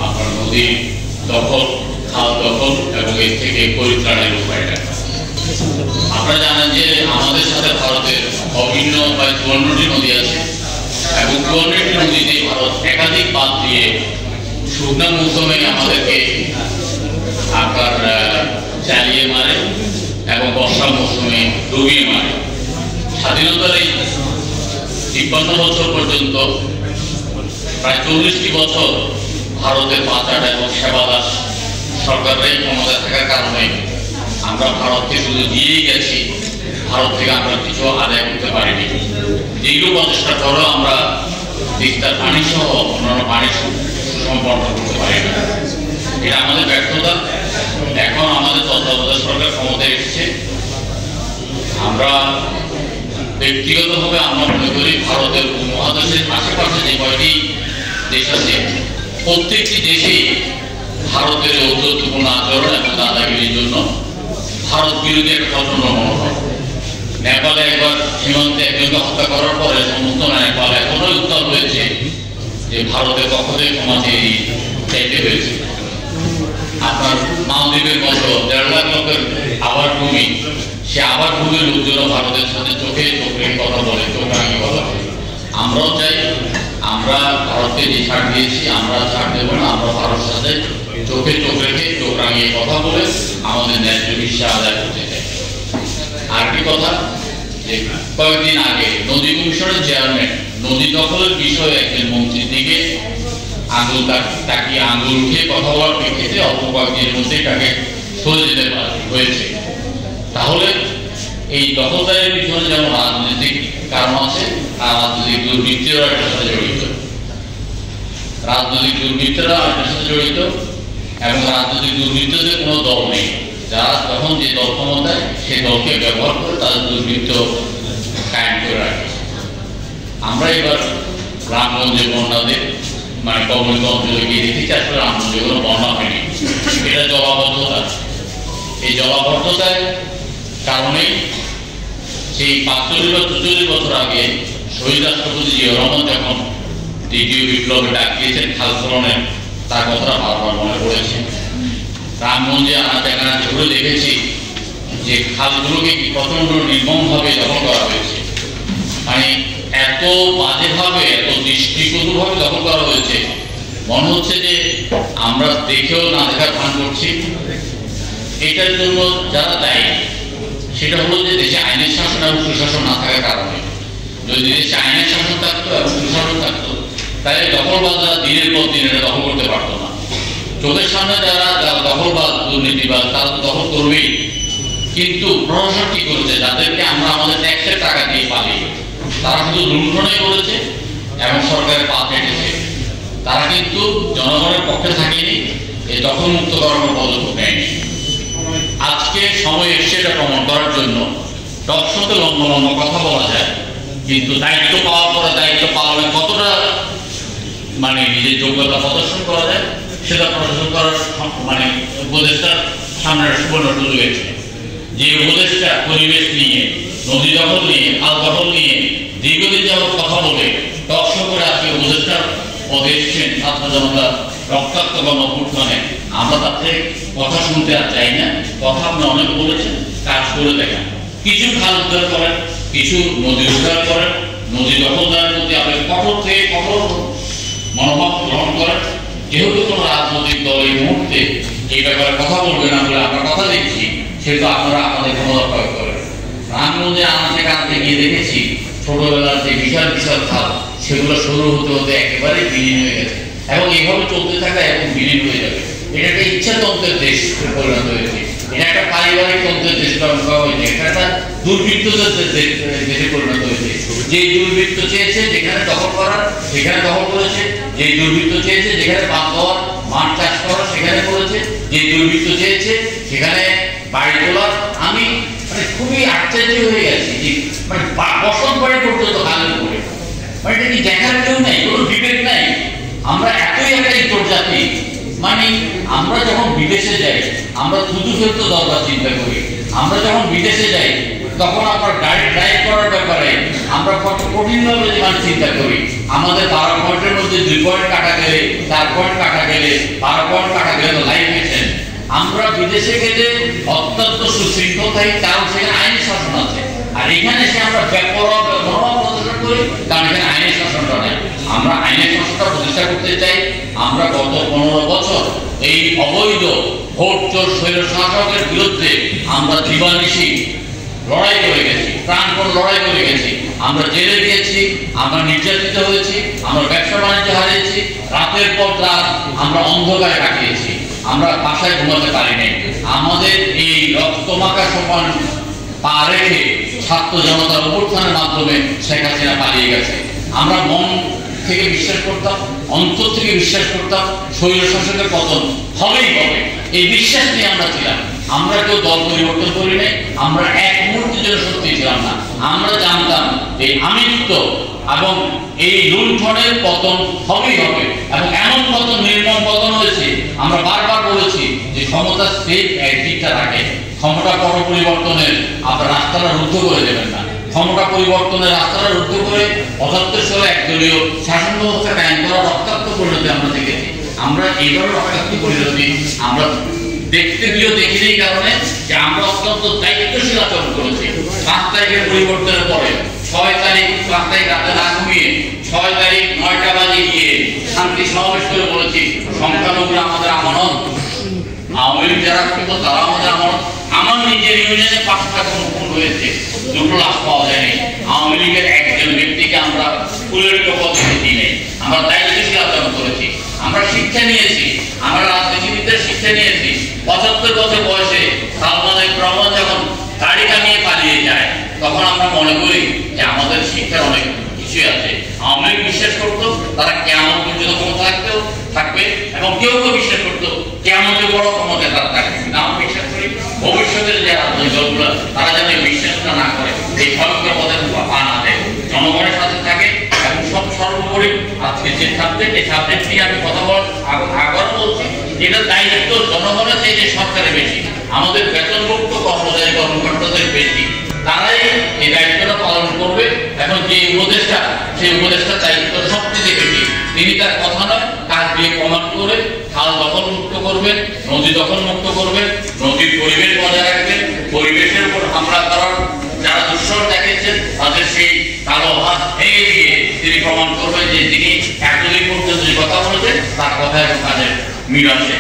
আপনার নদী দখল, খাল দখল এবং এর থেকে পরিত্রাণের উপায়টা। আপনারা জানেন যে আমাদের সাথে ভারতের অভিন্ন প্রায় 54টি নদী আছে এবং 54টি নদীতে ভারত একাধিক বাঁধ দিয়ে শুকনা মৌসুমে আমাদেরকে আপনার চালিয়ে মারে এবং বর্ষা মৌসুমে ডুবিয়ে মারে। স্বাধীনতার এই ৫৩ বছর পর্যন্ত প্রায় ৪০টি বছর ভারতের পাচার এবং সেবাদাস সরকারের ক্ষমতায় থাকার কারণে আমরা ভারতকে শুধু দিয়েই গেছি, ভারত থেকে আমরা কিছু আদায় করতে পারিনি। যেগুলো প্রচেষ্টা করেও আমরা তিস্তার পানি সহ অন্যান্য পানি সুসম্পন্ন করতে পারি না। এটা আমাদের ব্যর্থতা। এখন আমাদের তত্ত্বাবধায়ক সরকার ক্ষমতায় এসেছে, আমরা ব্যক্তিগতভাবে আমরা মনে করি ভারতের উপমহাদেশের আশেপাশে যে কয়টি দেশ আছে প্রত্যেকটি দেশেই ভারতের ঔদ্ধত্যপূর্ণ আচরণ এবং দাদাগিরির জন্য ভারত বিরোধী একটা প্রচন্ড মনোভাব। নেপালে একবার সীমান্তে একজনকে হত্যা করার পরে সমস্ত নেপাল এখনোই উত্তর হয়েছে যে ভারতের পক্ষ থেকে ক্ষমা চাইতে হয়েছে। আপনার মালদ্বীপের মতো ১.৫ লাখ লোকের আবাস ভূমি, সে আবাস ভূমির লোকজন ভারতের সাথে চোখে চোখ রেখে কথা বলে, চোখ রাঙিয়ে কথা বলে। আমরাও চাই, আমরা ভারতকে যে ছাড় দিয়েছি আমরা ছাড় দেবো না, আমরা ভারতের সাথে চোখে চোখ রেখে চোখ রাঙিয়ে কথা বলে আমাদের ন্যায্য হিস্যা আদায় করতে চাই। আর কি কথা, যে কয়েকদিন আগে নদী কমিশনের চেয়ারম্যান নদী দখলের বিষয়ে একজন মন্ত্রীর দিকে আঙুল তাকিয়ে আঙুল উঠিয়ে কথা বলার প্রেক্ষিতে অল্প কয়েকদিনের মধ্যেই তাকে সরে যেতে হয়েছে। তাহলে এই দখলদারের পিছনে যেমন রাজনৈতিক কারণ আছে, আর রাজনৈতিক দুর্বৃত্তরা এটার সাথে জড়িত, রাজনৈতিক দুর্বৃত্তরা এটার সাথে জড়িত এবং রাজনৈতিক দুর্বৃত্তদের কোনো দল নেই। যারা যখন যে দল ক্ষমতায় সেই দলকে ব্যবহার করে তাদের দুর্বৃত্ত কায়েম করে রাখে। আমরা এবার রামগঞ্জে বন্যাদের মানে কবলিত অঞ্চলে গিয়ে দেখেছি, আসলে রামগঞ্জে কোনো বন্যা হয়নি, এটা জলাবদ্ধতা। এই জলাবদ্ধতার কারণেই সেই ৪৫ বা ৪৪ বছর আগে শহীদ রাষ্ট্রপতি জিয়া রহমান যখন দ্বিতীয় বিপ্লবে ডাক দিয়েছেন খাল খননের, তার কথাটা বারবার মনে পড়েছে। রামগঞ্জে আনাচে কানাচে ঘুরে দেখেছি যে খালগুলোকে কি প্রচন্ড নির্মমভাবে দখল করা হয়েছে, মানে এত বাজেভাবে এত দৃষ্টিকটুভাবে দখল করা হয়েছে, মনে হচ্ছে যে আমরা দেখেও না দেখার ভান করছি। এটার জন্য যারা দায়ী সেটা হলো যে দেশে আইনের শাসন এবং সুশাসন না থাকার কারণে। যদি দেশে আইনের শাসন থাকতো এবং সুশাসন থাকতো তাহলে দখলবাজরা দিনের পর দিন এটা দখল করতে পারতো না। চোখের সামনে যারা দখলবাজ দুর্নীতিবাজ তারা তো দখল করবেই, কিন্তু প্রশাসন কি করেছে, যাদেরকে আমরা আমাদের ট্যাক্সের টাকা দিয়ে পালি তারা শুধু লুণ্ঠনই করেছে এবং সরকারের পা কেটেছে। তারা কিন্তু জনগণের পক্ষে থাকেনি, এই দখল মুক্ত করানোর পদক্ষেপ নেয়নি। আজকে সময় এসছে এটা প্রমাণ করার জন্য। টকশোতে লম্বা লম্বা কথা বলা যায়, কিন্তু দায়িত্ব পাওয়ার পরে দায়িত্ব পালনে কতটা মানে নিজের যোগ্যতা প্রদর্শন করা যায় সেটা প্রদর্শন করার মানে উপদেষ্টার সামনে সুবর্ণ সুযোগ হয়েছে। যে উপদেষ্টা পরিবেশ নিয়ে, নদী দখল নিয়ে, খাল দখল নিয়ে দীর্ঘদিন যাবত কথা বলে টকশো করে আজকে উপদেষ্টার পদে এসেছেন ছাত্র জনতা রক্তাক্ত গণঅভ্যুত্থানে, আমরা তার থেকে কথা শুনতে আর চাই না। কথা আপনি অনেক বলেছেন, কাজ করে দেখেন। কিছু খাল উদ্ধার করেন, কিছু নদী উদ্ধার করেন, নদী দখলদারের প্রতি আপনি কঠোর থেকে কঠোর মনোভাব গ্রহণ করেন। যেহেতু কোনো রাজনৈতিক দল এই মুহূর্তে এই ব্যাপারে কথা বলবে না বলে আমরা কথা দেখছি, সেহেতু আপনারা আপনাদের ক্ষমতা প্রয়োগ করেন। রামগঞ্জে আনাচে কানাচে গিয়ে দেখেছি ছোটবেলার যে বিশাল বিশাল খাল সেগুলো শুরু হতে হতে একেবারে বিলীন হয়ে গেছে এবং এইভাবে চলতে থাকা এবং বিলীন হয়ে যাবে। এটা একটা ইচ্ছাতন্ত্রের দেশ পরিণত হয়েছে, এটা একটা পারিবারিক তন্ত্রের দেশ পরিণত হয়েছে, এটা একটা দুর্বৃত্তদের দেশে পরিণত হয়েছে। যে দুর্বৃত্ত চেয়েছে যেখানে দখল করার সেখানে দখল করেছে, যে দুর্বৃত্ত চেয়েছে যেখানে পান দেওয়ার মাঠ চাষ করার সেখানে করেছে, যে দুর্বৃত্ত চেয়েছে সেখানে বাড়ি তোলার। আমি মানে খুবই আশ্চর্য হয়ে গেছি যে মানে বসত বাড়ি পর্যন্ত খালের উপরে, মানে এটা কি দেখার কেউ নেই, কোনো বিবেক নাই। আমরা এতই একটা প্রজাতি, মানে আমরা যখন বিদেশে যাই আমরা থুতু ফেলতে দরকার চিন্তা করি। আমরা যখন বিদেশে যাই তখন আমরা গাড়ি ড্রাইভ করার ব্যাপারে আমরা কত কঠিনভাবে মানে চিন্তা করি। আমাদের 12 পয়েন্টের মধ্যে 2 পয়েন্ট কাটা গেলে, 4 পয়েন্ট কাটা গেলে 12 টাকা গেল লাইফ এক্সটেন্ড। আমরা বিদেশে গেলে অত্যন্ত সুশৃঙ্খল থাকি, কারণ সেখানে আইনি শাসন আছে। আর এখানে এসে আমরা বেপরোয়া প্রদর্শন করি, কারণ এখানে আইনি শাসনটা নেই। আমরা আইনের শাসনটা প্রতিষ্ঠা করতে চাই। আমরা গত 15 বছর এই অবৈধ ভোট চোর স্বৈর শাসকের বিরুদ্ধে আমরা দিবানিশি লড়াই করে গেছি, প্রাণপণ লড়াই করে গেছি। আমরা জেলে গিয়েছি, আমরা নির্যাতিত হয়েছি, আমরা ব্যবসা বাণিজ্য হারিয়েছি, রাতের পর রাত আমরা অন্ধকারে কাটিয়েছি, আমরা বাসায় ঘুমাতে পারি নাই। আমাদের এই রক্তমাখা সোপান পা রেখে ছাত্র জনতার অভ্যুত্থানের মাধ্যমে শেখ হাসিনা পালিয়ে গেছে। আমরা মন থেকে বিশ্বাস করতাম, অন্তর থেকে বিশ্বাস করতাম স্বৈর শাসকের পতন হবেই হবে, এই বিশ্বাস নিয়ে আমরা ছিলাম। আমরা কেউ দল পরিবর্তন করি নাই, আমরা এক মুহূর্তের জন্য সত্যি ছিলাম না। আমরা জানতাম এই আমিত্ব এবং এই লুণ্ঠনের পতন হবেই হবে, এবং এমন পতন, নির্মম পতন হয়েছে। আমরা বারবার বলেছি যে ক্ষমতা সেফ একদিকটা রাখে, ক্ষমতা পরিবর্তনের আপনার রাস্তাটা রুদ্ধ করে দেবেন না। ক্ষমতা পরিবর্তনের রাস্তাটা রুদ্ধ করে ৭৫ সালে একদলীয় শাসন ব্যবস্থা কায়েম করার রক্তাক্ত পরিণতি আমরা দেখেছি। আমরা এইভাবে রক্তাক্ত পরিণতি আমরা দেখতে গিয়েও দেখিনি, কারণে যে আমরা অত্যন্ত দায়িত্বশীল আচরণ করেছি। ৫ তারিখের পরিবর্তনের পরে ৬ তারিখ ৫ তারিখ রাতে না ঘুমিয়ে ৬ তারিখ ৯টা বাজে গিয়ে শান্তি সমাবেশ করে বলেছি সংখ্যালঘুরা আমাদের আমানত, আওয়ামী লীগ যারা করতো তারা আমাদের আমানত। আমার নিজের ইউনিয়নে ৫ টাকা খুন হয়েছে, 2টো লাশ পাওয়া যায়নি। আওয়ামী লীগের একজন ব্যক্তিকে আমরা ফুলের টোপা দিই নাই। আমরা দায়িত্বশীল আচরণ করেছি, আমরা শিক্ষা নিয়েছি, আমরা রাজনীতিবিদদের শিক্ষা নিয়েছি। ৭৫ বছর বয়সে সালমান রহমান যখন গাড়ি কামিয়ে পালিয়ে যায়, তখন আমরা মনে করি যে আমাদের শিক্ষার অনেক কিছুই আছে। আওয়ামী লীগ বিশ্বাস করতো তারা কিয়ামত পর্যন্ত ক্ষমতা থাকবে, এবং কেউ কেউ বিশ্বাস করতো কিয়ামতের বড় ক্ষমতা তারা থাকবে। কিন্তু আমরা বিশ্বাস করি ভবিষ্যতের যে রাজনৈতিক দলগুলো তারা যেন বিশ্বাসটা না করে, এই ভয়ঙ্কর পথে পা না দেয়, জনগণের সাথে থাকে। এবং সর্বোপরি আজকে যে সাবজেক্ট, এই সাবজেক্ট নিয়ে আমি কথা আবার বলছি, এটা দায়িত্ব জনগণের যে সরকারের বেশি, আমাদের বেতনভুক্ত কর্মচারী কর্মকর্তাদের বেশি, তারাই এই দায়িত্বটা পালন করবে। এখন যে উপদেষ্টা, সেই উপদেষ্টার দায়িত্ব সবচেয়ে বেশি। তিনি তার কথা নয় কাজ দিয়ে প্রমাণ করে খাল দখল মুক্ত করবেন, নদী দখল মুক্ত করবেন, নদীর পরিবেশ বজায় রাখবেন, পরিবেশের উপর হামলা করার যারা দুঃসাহস দেখিয়েছেন তাদের সেই কালো হাত ভেঙে দিয়ে তিনি প্রমাণ করবেন যে তিনি এতদিন পর্যন্ত যে কথা বলেছেন তার কথা এবং কাজের মিল আছে।